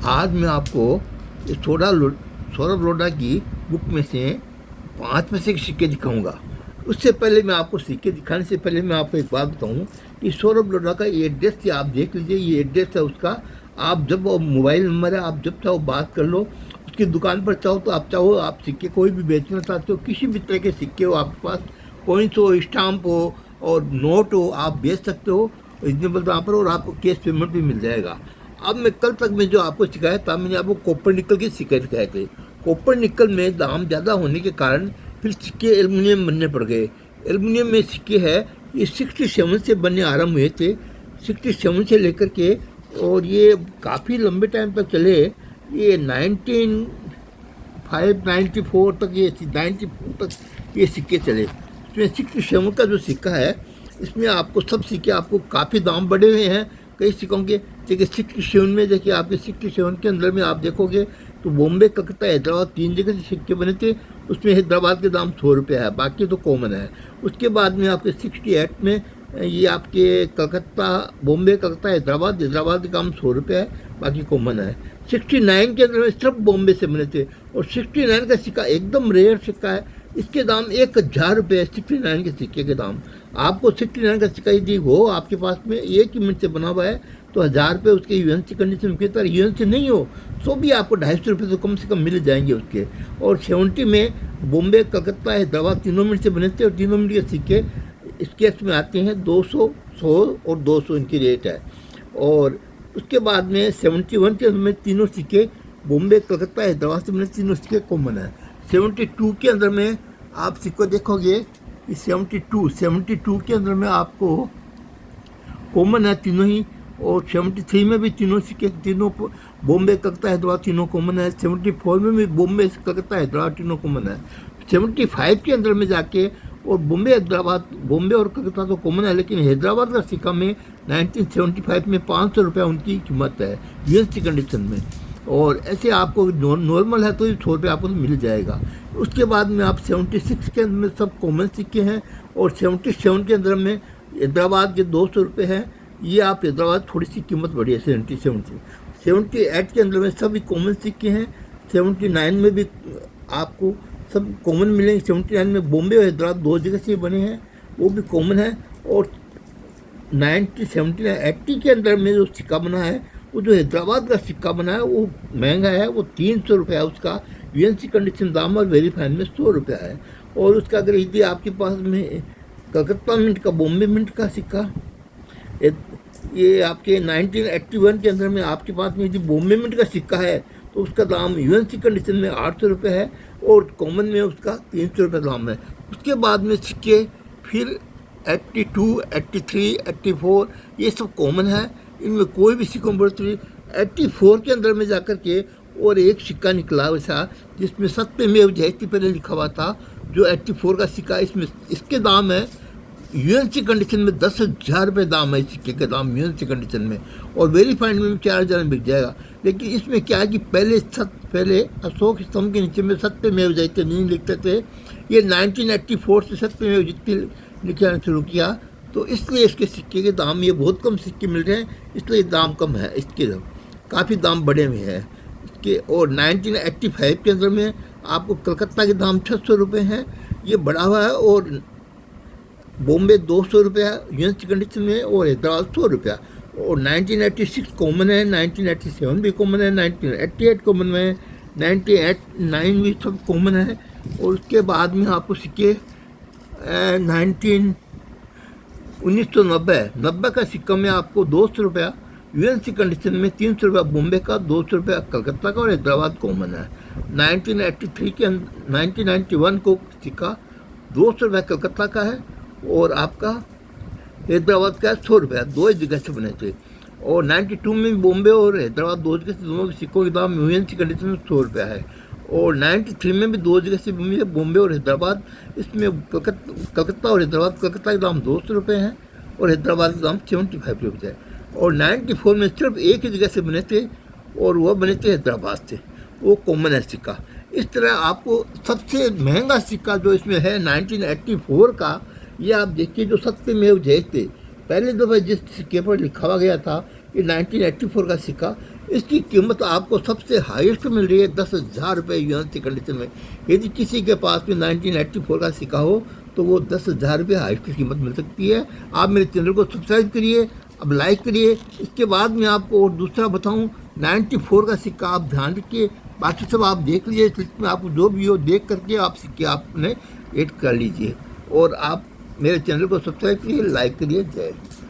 आज मैं आपको ये सौरभ लोढ़ा की बुक में से 5 पैसे के सिक्के दिखाऊंगा। उससे पहले मैं आपको सिक्के दिखाने से पहले मैं आपको एक बात बताऊं कि सौरभ लोढ़ा का ये एड्रेस थी, आप देख लीजिए, ये एड्रेस है उसका। आप जब मोबाइल नंबर है, आप जब चाहो बात कर लो उसकी दुकान पर। चाहो तो आप सिक्के कोई भी बेचना चाहते हो, किसी भी तरह के सिक्के हो आपके पास, कॉइन्स हो, स्टाम्प हो और नोट हो, आप बेच सकते हो रिजनेबल दाम पर और आपको कैश पेमेंट भी मिल जाएगा। अब मैं कल तक में जो आपको सिखाया था, मैंने आपको कॉपर निकल के सिक्के सिखाए थे। कॉपर निकल में दाम ज़्यादा होने के कारण फिर सिक्के एल्युमिनियम बनने पड़ गए। एल्युमिनियम में सिक्के है ये 67 से बनने आरम्भ हुए थे, 67 से लेकर के, और ये काफ़ी लंबे टाइम तक चले। ये 1994 तक, ये 94 तक ये सिक्के चले। इसमें 67 का जो सिक्का है, इसमें आपको सब सिक्के आपको काफ़ी दाम बढ़े हुए हैं कई सिक्कों के। देखिए 67 में, देखिए आपके 67 के अंदर में आप देखोगे तो बॉम्बे, कलकत्ता, हैदराबाद 3 जगह से सिक्के बने थे। उसमें हैदराबाद के दाम 100 रुपये है, बाकी तो कॉमन है। उसके बाद में आपके 68 में ये आपके कलकत्ता, बॉम्बे, कलकत्ता, हैदराबाद के दाम 100 रुपये है, बाकी कॉमन है। 69 के अंदर में सिर्फ बॉम्बे से बने थे, और 69 का सिक्का एकदम रेयर सिक्का है, इसके दाम 1000 रुपये है। 69 के सिक्के के दाम, आपको 69 का सिक्का यदि हो आपके पास में 1 ही मिनट से बना हुआ है तो 1000 रुपये उसके यूएनसी कंडीशन के तरह। यूएनसी नहीं हो तो भी आपको 250 रुपये तो कम से कम मिल जाएंगे उसके। और 70 में बॉम्बे, कलकत्ता, हैदराबाद तीनों मिनट से बने थे, और तीनों मिनट के सिक्के इस केस में आते हैं 200, 100 और 200 इनकी रेट है। और उसके बाद में 71 के अंदर में तीनों सिक्के बॉम्बे, कलकत्ता, हैदराबाद से बने तीनों सिक्के कॉमन है। 72 के अंदर में आप सिक्को देखोगे कि 72 के अंदर में आपको कॉमन है तीनों ही। और 73 में भी तीनों सिक्के, तीनों बॉम्बे, कलकत्ता, हैदराबाद तीनों कॉमन है। 74 में भी बॉम्बे, कलकत्ता, हैदराबाद तीनों कॉमन है। 75 के अंदर में जाके, और बॉम्बे और कलकत्ता तो कॉमन है, लेकिन हैदराबाद का सिक्का में 1975 में 500 रुपये उनकी कीमत है यूएनसी कंडीशन में। और ऐसे आपको नॉर्मल है तो 100 रुपये आपको मिल जाएगा। उसके बाद में आप 76 के अंदर में सब कॉमन सिक्के हैं, और 77 के अंदर में हैदराबाद के 200 रुपये हैं। ये आप हैदराबाद थोड़ी सी कीमत बढ़ी है 77 से। 78 के अंदर में सभी कॉमन सिक्के हैं। 79 में भी आपको सब कॉमन मिलेंगे। 79 में बॉम्बे और हैदराबाद 2 जगह से बने हैं, वो भी कॉमन है। और 80 के अंदर में जो सिक्का बना है, वो जो हैदराबाद का सिक्का बना है वो महंगा है, वो 300 रुपये है उसका यूएनसी कंडीशन दाम, और वेरीफाइड में 100 रुपये है। और उसका अगर यदि आपके पास में कलकत्ता मिंट का, बॉम्बे मिंट का सिक्का, ये आपके 1981 के अंदर में आपके पास में यदि बॉम्बे मिंट का सिक्का है तो उसका दाम यूएनसी कंडीशन में 800 रुपये है, और कॉमन में उसका 300 रुपये दाम है। उसके बाद में सिक्के फिर 82, 83, 84 ये सब कॉमन है, इनमें कोई भी सिक्कों बढ़ती। 84 के अंदर में जाकर के और एक सिक्का निकला वैसा जिसमें सत्यमेव जयते पहले लिखा हुआ था, जो 84 का सिक्का, इसमें इसके दाम है यूएनसी कंडीशन में 10,000 रुपये दाम है इस सिक्के के दाम यूएनसी कंडीशन में, और वेरीफाइड में 4000 में बिक जाएगा। लेकिन इसमें क्या है कि पहले अशोक स्तंभ के नीचे में सत्यमेव जयते नहीं लिखते थे। ये 1984 से सत्यमेव जयते लिखना शुरू किया, तो इसलिए इसके सिक्के के दाम, ये बहुत कम सिक्के मिल रहे हैं इसलिए दाम कम है इसके, काफ़ी दाम बढ़े हुए हैं इसके। और 1985 के अंदर में आपको कलकत्ता के दाम 600 रुपये हैं, ये बढ़ा हुआ है। और बॉम्बे 200 रुपये है यूएनसी कंडीशन में, और हैदराबाद 100 रुपया। और 1986 कॉमन है, 1987 भी कॉमन है, 1988 कॉमन है, 1989 भी सब कॉमन है। और उसके बाद में आपको सिक्के 1990 का सिक्का में आपको 200 रुपया यूएनसी कंडीशन में, 300 रुपया बॉम्बे का, 200 रुपया कलकत्ता का, और हैदराबाद कॉमन है। 1991 को सिक्का 200 रुपया कलकत्ता का है, और आपका हैदराबाद का 100 रुपया, 2 जगह से बने थे। और 92 में बॉम्बे और हैदराबाद 2 जगह से, दोनों के सिक्कों के दाम यूएनसी कंडीशन में 100 रुपया है। और 93 में भी 2 जगह से बॉम्बे और हैदराबाद, इसमें कलकत्ता और हैदराबाद, कलकत्ता के दाम 200 रुपये हैं और हैदराबाद के दाम 75 रुपये है। और 94 में सिर्फ एक ही जगह से बने थे, और वह बने थे हैदराबाद से, वो कॉमन है सिक्का। इस तरह आपको सबसे महंगा सिक्का जो इसमें है 1984 का, ये आप देखिए, जो सत्यमेव जयते पहले दफ़ा जिस सिक्के पर लिखा हुआ गया था ये 1984 का सिक्का, इसकी कीमत आपको सबसे हाईएस्ट मिल रही है 10,000 रुपये यूएन की कंडीशन में। यदि किसी के पास में 1984 का सिक्का हो तो वो 10,000 रुपये हाईएस्ट कीमत मिल सकती है। आप मेरे चैनल को सब्सक्राइब करिए, अब लाइक करिए। इसके बाद मैं आपको और दूसरा बताऊं, 94 का सिक्का आप ध्यान रखिए, बाकी सब आप देख लीजिए। इस लिस्ट में आपको जो भी हो देख करके आप सिक्के आपने ऐड कर लीजिए। और आप मेरे चैनल को सब्सक्राइब करिए, लाइक करिए। जय हिंद।